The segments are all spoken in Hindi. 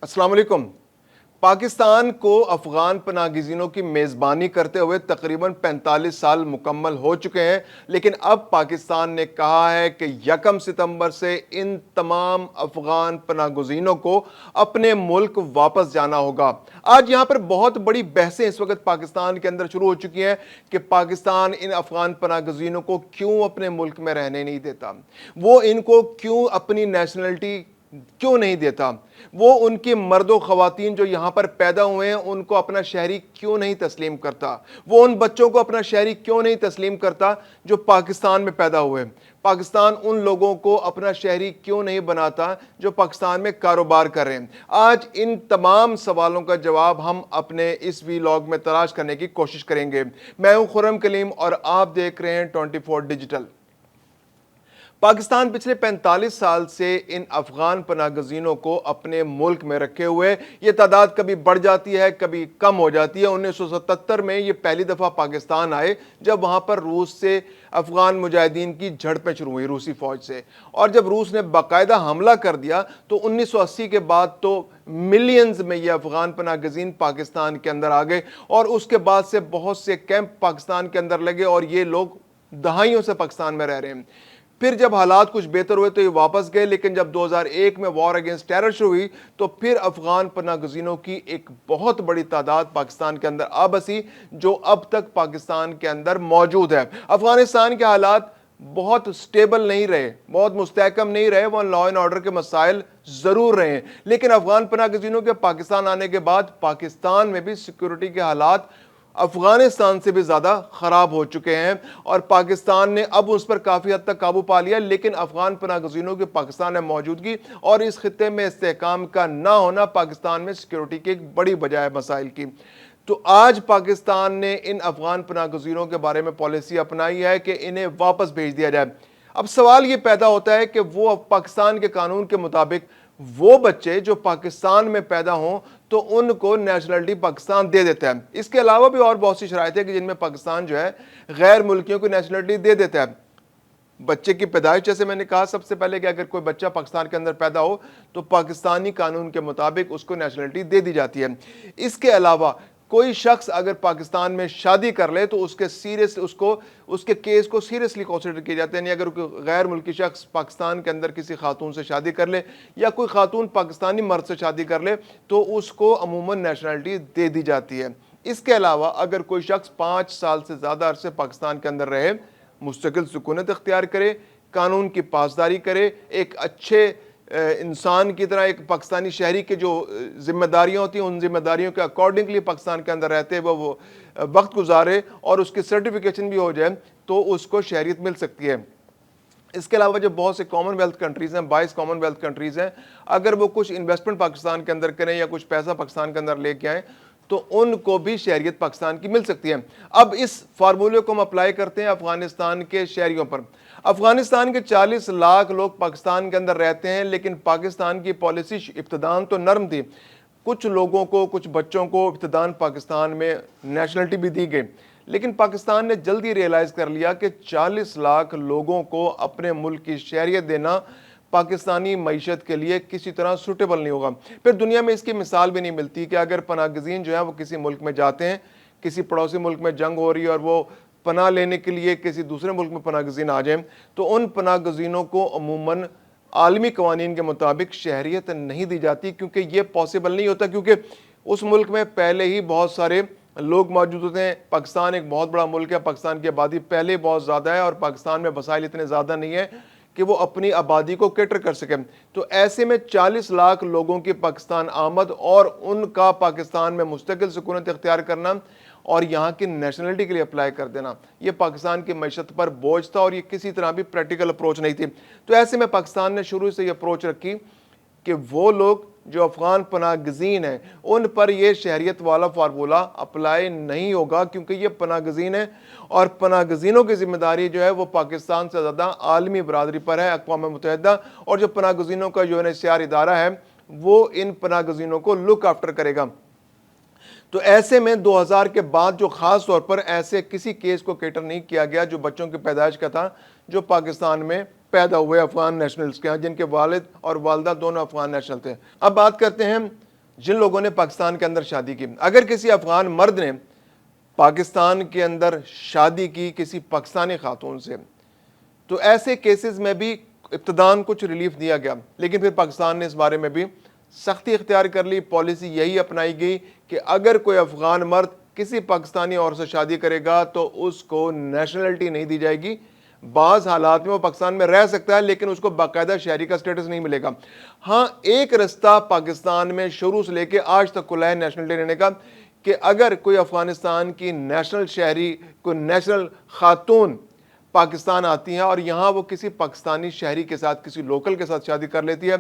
अस्सलाम वालेकुम। पाकिस्तान को अफगान पनाहगज़ीनों की मेज़बानी करते हुए तकरीबन 45 साल मुकम्मल हो चुके हैं, लेकिन अब पाकिस्तान ने कहा है कि 1 सितंबर से इन तमाम अफगान पनाहगज़ीनों को अपने मुल्क वापस जाना होगा। आज यहाँ पर बहुत बड़ी बहसें इस वक्त पाकिस्तान के अंदर शुरू हो चुकी हैं कि पाकिस्तान इन अफगान पनाहगज़ीनों को क्यों अपने मुल्क में रहने नहीं देता, वो इनको क्यों अपनी नेशनलिटी क्यों नहीं देता, वो उनकी मर्दों ख़वातीन जो यहाँ पर पैदा हुए हैं उनको अपना शहरी क्यों नहीं तस्लीम करता, वो उन बच्चों को अपना शहरी क्यों नहीं तस्लीम करता जो पाकिस्तान में पैदा हुए। पाकिस्तान उन लोगों को अपना शहरी क्यों नहीं बनाता जो पाकिस्तान में कारोबार कर रहे हैं। आज इन तमाम सवालों का जवाब हम अपने इस वीलॉग में तलाश करने की कोशिश करेंगे। मैं हूं खुर्रम कलीम और आप देख रहे हैं 24 डिजिटल। पाकिस्तान पिछले 45 साल से इन अफगान पनाहगज़ीनों को अपने मुल्क में रखे हुए, ये तादाद कभी बढ़ जाती है कभी कम हो जाती है। 1977 में ये पहली दफ़ा पाकिस्तान आए जब वहाँ पर रूस से अफगान मुजाहिदीन की झड़पें शुरू हुई रूसी फ़ौज से, और जब रूस ने बाकायदा हमला कर दिया तो 1980 के बाद तो मिलियंस में ये अफगान पनाहगज़ीन पाकिस्तान के अंदर आ गए, और उसके बाद से बहुत से कैंप पाकिस्तान के अंदर लगे और ये लोग दहाइयों से पाकिस्तान में रह रहे हैं। फिर जब हालात कुछ बेहतर हुए तो ये वापस गए, लेकिन जब 2001 में वॉर अगेंस्ट टेरर शुरू हुई तो फिर अफगान पनाहगज़ीनों की एक बहुत बड़ी तादाद पाकिस्तान के अंदर आ बसी, जो अब तक पाकिस्तान के अंदर मौजूद है। अफगानिस्तान के हालात बहुत स्टेबल नहीं रहे, बहुत मुस्तहकम नहीं रहे, वहाँ लॉ एंड ऑर्डर के मसाइल ज़रूर रहे, लेकिन अफगान पनाहगज़ीनों के पाकिस्तान आने के बाद पाकिस्तान में भी सिक्योरिटी के हालात अफगानिस्तान से भी ज़्यादा ख़राब हो चुके हैं, और पाकिस्तान ने अब उस पर काफ़ी हद तक काबू पा लिया। लेकिन अफगान पनाहगज़ीनों की पाकिस्तान में मौजूदगी और इस खित्ते में इस्तेहकाम का ना होना पाकिस्तान में सिक्योरिटी की एक बड़ी वजह है मसाइल की। तो आज पाकिस्तान ने इन अफगान पनाहगज़ीनों के बारे में पॉलिसी अपनाई है कि इन्हें वापस भेज दिया जाए। अब सवाल ये पैदा होता है कि वो पाकिस्तान के कानून के मुताबिक वो बच्चे जो पाकिस्तान में पैदा हों तो उनको नेशनलिटी पाकिस्तान दे देता है। इसके अलावा भी और बहुत सी शराइत है कि जिनमें पाकिस्तान जो है गैर मुल्कियों को नेशनलिटी दे देता है। बच्चे की पैदाइश, जैसे मैंने कहा सबसे पहले कि अगर कोई बच्चा पाकिस्तान के अंदर पैदा हो तो पाकिस्तानी कानून के मुताबिक उसको नेशनलिटी दे दी जाती है। इसके अलावा कोई शख्स अगर पाकिस्तान में शादी कर ले तो उसके केस को सीरियसली कंसिडर किया जाता है। यानी अगर कोई गैर मुल्की शख्स पाकिस्तान के अंदर किसी खातून से शादी कर ले या कोई खातून पाकिस्तानी मर्द से शादी कर ले तो उसको अमूमन नेशनलिटी दे दी जाती है। इसके अलावा अगर कोई शख्स 5 साल से ज़्यादा अरसे पाकिस्तान के अंदर रहे, मुस्तकिल सुकूनत इख्तियार करे, कानून की पासदारी करे, एक अच्छे इंसान की तरह एक पाकिस्तानी शहरी की जो जिम्मेदारियां होती हैं उन जिम्मेदारियों के अकॉर्डिंगली पाकिस्तान के अंदर रहते हुए वो वक्त गुजारे और उसकी सर्टिफिकेशन भी हो जाए तो उसको शहरियत मिल सकती है। इसके अलावा जो बहुत से कॉमनवेल्थ कंट्रीज़ हैं, 22 कॉमनवेल्थ कंट्रीज़ हैं, अगर वो कुछ इन्वेस्टमेंट पाकिस्तान के अंदर करें या कुछ पैसा पाकिस्तान के अंदर लेके आएँ तो उनको भी शहरियत पाकिस्तान की मिल सकती है। अब इस फार्मूले को हम अप्लाई करते हैं अफगानिस्तान के शहरियों पर। अफगानिस्तान के 40 लाख लोग पाकिस्तान के अंदर रहते हैं, लेकिन पाकिस्तान की पॉलिसी इब्तिदान तो नरम थी। कुछ लोगों को, कुछ बच्चों को इब्तिदान पाकिस्तान में नेशनलिटी भी दी गई, लेकिन पाकिस्तान ने जल्दी रियलाइज़ कर लिया कि 40 लाख लोगों को अपने मुल्क की शहरियत देना पाकिस्तानी मईशत के लिए किसी तरह सूटेबल नहीं होगा। फिर दुनिया में इसकी मिसाल भी नहीं मिलती कि अगर पनाहगज़ीन जो है वो किसी मुल्क में जाते हैं, किसी पड़ोसी मुल्क में जंग हो रही है और वो पनाह लेने के लिए किसी दूसरे मुल्क में पनाहगज़ीन आ जाएं तो उन पनाहगज़ीनों को अमूमन आलमी कवानीन के मुताबिक शहरियत नहीं दी जाती, क्योंकि ये पॉसिबल नहीं होता, क्योंकि उस मुल्क में पहले ही बहुत सारे लोग मौजूद होते हैं। पाकिस्तान एक बहुत बड़ा मुल्क है, पाकिस्तान की आबादी पहले बहुत ज़्यादा है और पाकिस्तान में वसाइल इतने ज़्यादा नहीं है कि वो अपनी आबादी को कैटर कर सके। तो ऐसे में 40 लाख लोगों की पाकिस्तान आमद और उनका पाकिस्तान में मुस्तकिल सुकूनत इख्तियार करना और यहाँ की नेशनलिटी के लिए अप्लाई कर देना, ये पाकिस्तान की मैशत पर बोझ था और ये किसी तरह भी प्रैक्टिकल अप्रोच नहीं थी। तो ऐसे में पाकिस्तान ने शुरू से ये अप्रोच रखी कि वो लोग जो अफगान पनाहगज़ीन हैं उन पर यह शहरियत वाला फार्मूला अप्लाई नहीं होगा, क्योंकि ये पनाहगज़ीन है और पनाहगज़ीनों की जिम्मेदारी जो है वो पाकिस्तान से ज़्यादा आलमी बरादरी पर है, अक़वाम मुत्तहिदा, और जो पनाहगज़ीनों का UNHCR इदारा है वो इन पनाहगज़ीनों को लुक आफ्टर करेगा। तो ऐसे में 2000 के बाद जो ख़ास तौर पर ऐसे किसी केस को कैटर नहीं किया गया जो बच्चों की पैदाइश का था, जो पाकिस्तान में पैदा हुए अफगान नेशनल्स के हैं, जिनके वालिद और वालदा दोनों अफगान नेशनल थे। अब बात करते हैं जिन लोगों ने पाकिस्तान के अंदर शादी की, अगर किसी अफगान मर्द ने पाकिस्तान के अंदर शादी की किसी पाकिस्तानी खातून से, तो ऐसे केसेस में भी इब्तदान कुछ रिलीफ दिया गया, लेकिन फिर पाकिस्तान ने इस बारे में भी सख्ती इख्तियार कर ली। पॉलिसी यही अपनाई गई कि अगर कोई अफगान मर्द किसी पाकिस्तानी औरत से शादी करेगा तो उसको नेशनलिटी नहीं दी जाएगी। बाज़ हालात में वो पाकिस्तान में रह सकता है, लेकिन उसको बाकायदा शहरी का स्टेटस नहीं मिलेगा। हाँ, एक रास्ता पाकिस्तान में शुरू से लेके आज तक खुला है नेशनलिटी लेने का, कि अगर कोई अफगानिस्तान की नेशनल शहरी, कोई नेशनल खातून पाकिस्तान आती हैं और यहाँ वो किसी पाकिस्तानी शहरी के साथ, किसी लोकल के साथ शादी कर लेती है,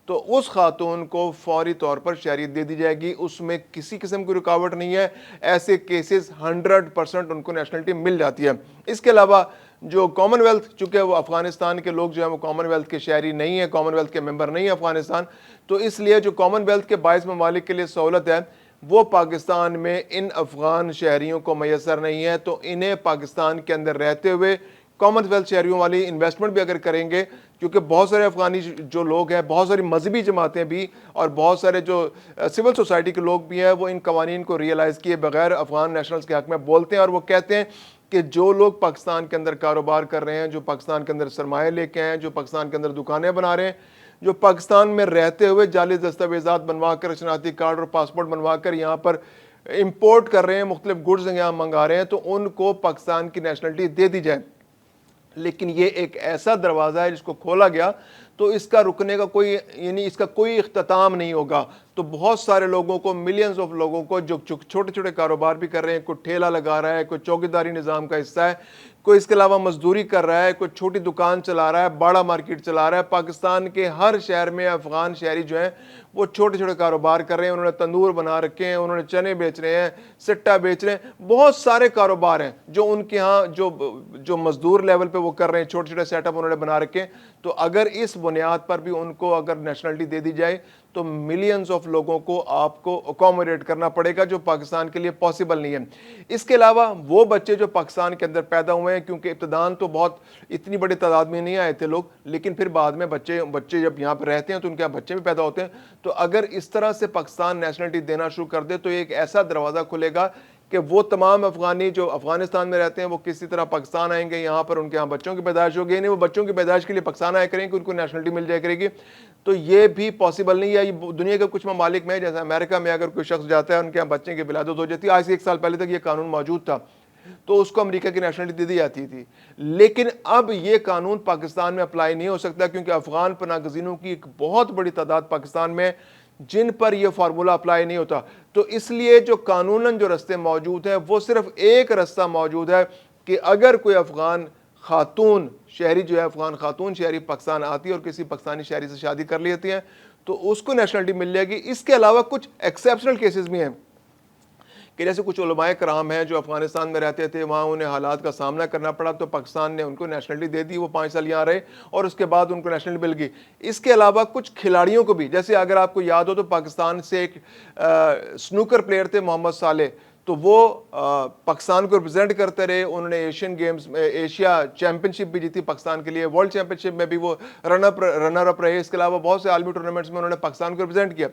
तो उस खातून को फौरी तौर पर शहरियत दे दी जाएगी। उसमें किसी किस्म की रुकावट नहीं है। ऐसे केसेस 100% उनको नेशनलिटी मिल जाती है। इसके अलावा जो कॉमनवेल्थ, चूंकि वो अफगानिस्तान के लोग जो है वो कॉमनवेल्थ के शहरी नहीं है, कॉमनवेल्थ के मेंबर नहीं है अफगानिस्तान, तो इसलिए जो कॉमनवेल्थ के 22 ममालिक के लिए सहूलत है वो पाकिस्तान में इन अफगान शहरियों को मैसर नहीं है। तो इन्हें पाकिस्तान के अंदर रहते हुए कॉमनवेल्थ शहरियों वाली इन्वेस्टमेंट भी अगर करेंगे, क्योंकि बहुत सारे अफगानी जो लोग हैं, बहुत सारी मजहबी जमातें भी और बहुत सारे जो सिविल सोसाइटी के लोग भी हैं, वो इन कवानीन को रियलाइज़ किए बगैर अफगान नेशनल्स के हक़ में बोलते हैं। और वो कहते हैं कि जो लोग पाकिस्तान के अंदर कारोबार कर रहे हैं, जो पाकिस्तान के अंदर सरमाए लेके आए हैं, जो पाकिस्तान के अंदर दुकानें बना रहे हैं, जो पाकिस्तान में रहते हुए जाली दस्तावेज़ात बनवा कर, शनाख्ती कार्ड और पासपोर्ट बनवा कर यहाँ पर इम्पोर्ट कर रहे हैं, मुख्तलिफ गुड्स यहाँ मंगा रहे हैं, तो उनको पाकिस्तान की नेशनलिटी दे दी जाए। लेकिन ये एक ऐसा दरवाज़ा है जिसको खोला गया तो इसका रुकने का कोई, यानी इसका कोई इख्तिताम नहीं होगा। तो बहुत सारे लोगों को, मिलियंस ऑफ लोगों को जो छोटे छोटे कारोबार भी कर रहे हैं, कोई ठेला लगा रहा है, कोई चौकीदारी निज़ाम का हिस्सा है, कोई इसके अलावा मजदूरी कर रहा है, कोई छोटी दुकान चला रहा है, बड़ा मार्केट चला रहा है, पाकिस्तान के हर शहर में अफगान शहरी जो हैं वो छोटे छोटे कारोबार कर रहे हैं। उन्होंने तंदूर बना रखे हैं, उन्होंने चने बेच रहे हैं, सिट्टा बेच रहे हैं, बहुत सारे कारोबार हैं जो उनके यहाँ जो मजदूर लेवल पे वो कर रहे हैं, छोटे छोटे सेटअप उन्होंने बना रखे हैं। तो अगर इस बुनियाद पर भी उनको अगर नेशनलिटी दे दी जाए तो मिलियंस ऑफ लोगों को आपको अकोमोडेट करना पड़ेगा, जो पाकिस्तान के लिए पॉसिबल नहीं है। इसके अलावा वो बच्चे जो पाकिस्तान के अंदर पैदा हुए हैं, क्योंकि इब्तदान तो बहुत इतनी बड़ी तादाद में नहीं आए थे लोग, लेकिन फिर बाद में बच्चे जब यहाँ पर रहते हैं तो उनके यहाँ बच्चे भी पैदा होते हैं। तो अगर इस तरह से पाकिस्तान नेशनलिटी देना शुरू कर दे तो एक ऐसा दरवाज़ा खुलेगा कि वो तमाम अफगानी जो अफगानिस्तान में रहते हैं वो किसी तरह पाकिस्तान आएंगे, यहाँ पर उनके यहाँ बच्चों की पैदाइश होगी, नहीं वो बच्चों की पैदाइश के लिए पाकिस्तान आया करेंगे, उनको नेशनलिटी मिल जाया करेगी। तो ये भी पॉसिबल नहीं है। ये दुनिया के कुछ ममालिक में, जैसे अमेरिका में अगर कोई शख्स जाता है उनके यहाँ बच्चे की विलादत हो जाती है, आज से 1 साल पहले तक ये कानून मौजूद था, तो उसको अमेरिका की नेशनलिटी दे दी जाती थी। लेकिन अब ये कानून पाकिस्तान में अप्लाई नहीं हो सकता, क्योंकि अफगान पनाहगज़ीनों की एक बहुत बड़ी तादाद पाकिस्तान में जिन पर यह फार्मूला अप्लाई नहीं होता। तो इसलिए जो कानूनन जो रास्ते मौजूद हैं वो सिर्फ एक रास्ता मौजूद है कि अगर कोई अफगान खातून शहरी जो है, अफगान खातून शहरी पाकिस्तान आती है और किसी पाकिस्तानी शहरी से शादी कर लेती है तो उसको नेशनलिटी मिल जाएगी। इसके अलावा कुछ एक्सेप्शनल केसेस भी हैं कि जैसे कुछ उलमाए कराम हैं जो अफगानिस्तान में रहते थे, वहाँ उन्हें हालात का सामना करना पड़ा तो पाकिस्तान ने उनको नेशनलिटी दे दी, वो 5 साल यहाँ रहे और उसके बाद उनको नेशनलिटी मिल गई। इसके अलावा कुछ खिलाड़ियों को भी, जैसे अगर आपको याद हो तो पाकिस्तान से एक स्नूकर प्लेयर थे मोहम्मद साले, तो वो पाकिस्तान को रिप्रेजेंट करते रहे। उन्होंने एशियन गेम्स में एशिया चैंपियनशिप भी जीती पाकिस्तान के लिए, वर्ल्ड चैंपियनशिप में भी वो रनर अप रहे। इसके अलावा बहुत से आलमी टूर्नामेंट्स में उन्होंने पाकिस्तान को रिप्रेजेंट किया।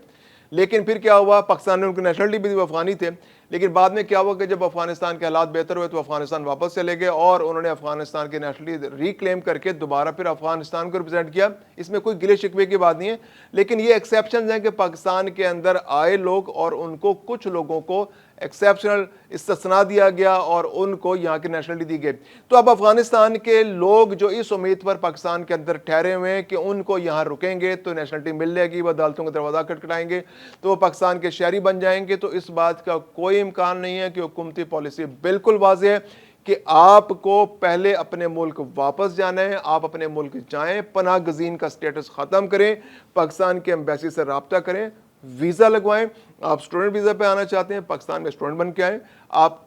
लेकिन फिर क्या हुआ, पाकिस्तान ने उनको नेशनलिटी भी दी, वो अफगानी थे। लेकिन बाद में क्या हुआ कि जब अफगानिस्तान के हालात बेहतर हुए तो अफगानिस्तान वापस चले गए और उन्होंने अफगानिस्तान की नेशनलिटी रिक्लेम करके दोबारा फिर अफगानिस्तान को रिप्रेजेंट किया। इसमें कोई गिले शिकवे की बात नहीं है, लेकिन ये एक्सेप्शन हैं कि पाकिस्तान के अंदर आए लोग और उनको कुछ लोगों को एक्सेप्शनल इस्तिस्ना दिया गया और उनको यहाँ की नेशनलिटी दी गई। तो अब अफगानिस्तान के लोग जो इस उम्मीद पर पाकिस्तान के अंदर ठहरे हुए हैं कि उनको यहाँ रुकेंगे तो नेशनलिटी मिल जाएगी, वह अदालतों का दरवाज़ा खटखटाएंगे तो वो पाकिस्तान के शहरी बन जाएंगे, तो इस बात का कोई इम्कान नहीं है कि हुकूमती पॉलिसी बिल्कुल वाज़ेह है कि आपको पहले अपने मुल्क वापस जाना है, आप अपने मुल्क जाएं, पनाह गज़ीन का स्टेटस ख़त्म करें, पाकिस्तान के एम्बेसी से रब्ता करें, वीज़ा लगवाएं। आप स्टूडेंट वीज़ा पे आना चाहते हैं, पाकिस्तान में स्टूडेंट बन के आएँ। आप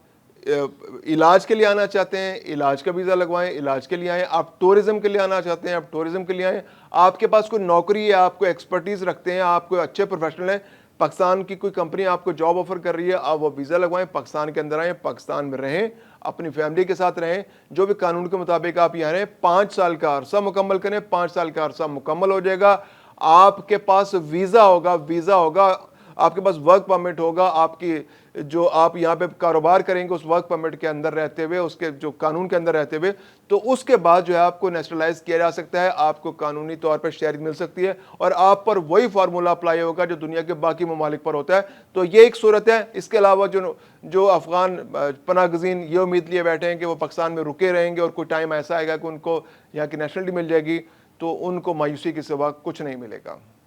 इलाज के लिए आना चाहते हैं, इलाज का वीज़ा लगवाएं, इलाज के लिए आएँ। आप टूरिज़्म के लिए आना चाहते हैं, आप टूरिज़्म के लिए आएँ। आपके पास कोई नौकरी है, आपको एक्सपर्टीज़ रखते हैं, आप कोई अच्छे प्रोफेशनल हैं, पाकिस्तान की कोई कंपनी आपको जॉब ऑफर कर रही है, आप वो वीज़ा लगवाएं, पाकिस्तान के अंदर आएँ, पाकिस्तान में रहें, अपनी फैमिली के साथ रहें, जो भी कानून के मुताबिक आप यहाँ रहें। 5 साल का अरसा मुकम्मल करें, 5 साल का अरसा मुकम्मल हो जाएगा, आपके पास वीज़ा होगा आपके पास वर्क परमिट होगा, आपकी जो आप यहाँ पे कारोबार करेंगे उस वर्क परमिट के अंदर रहते हुए, उसके जो कानून के अंदर रहते हुए, तो उसके बाद जो है आपको नेशनलाइज किया जा सकता है, आपको कानूनी तौर पर शहरियत मिल सकती है और आप पर वही फार्मूला अप्लाई होगा जो दुनिया के बाकी ममालिक पर होता है। तो ये एक सूरत है। इसके अलावा जो जो अफगान पनागजीन ये उम्मीद लिए बैठे हैं कि वो पाकिस्तान में रुके रहेंगे और कोई टाइम ऐसा आएगा कि उनको यहाँ की नेशनलिटी मिल जाएगी, तो उनको मायूसी के सिवा कुछ नहीं मिलेगा।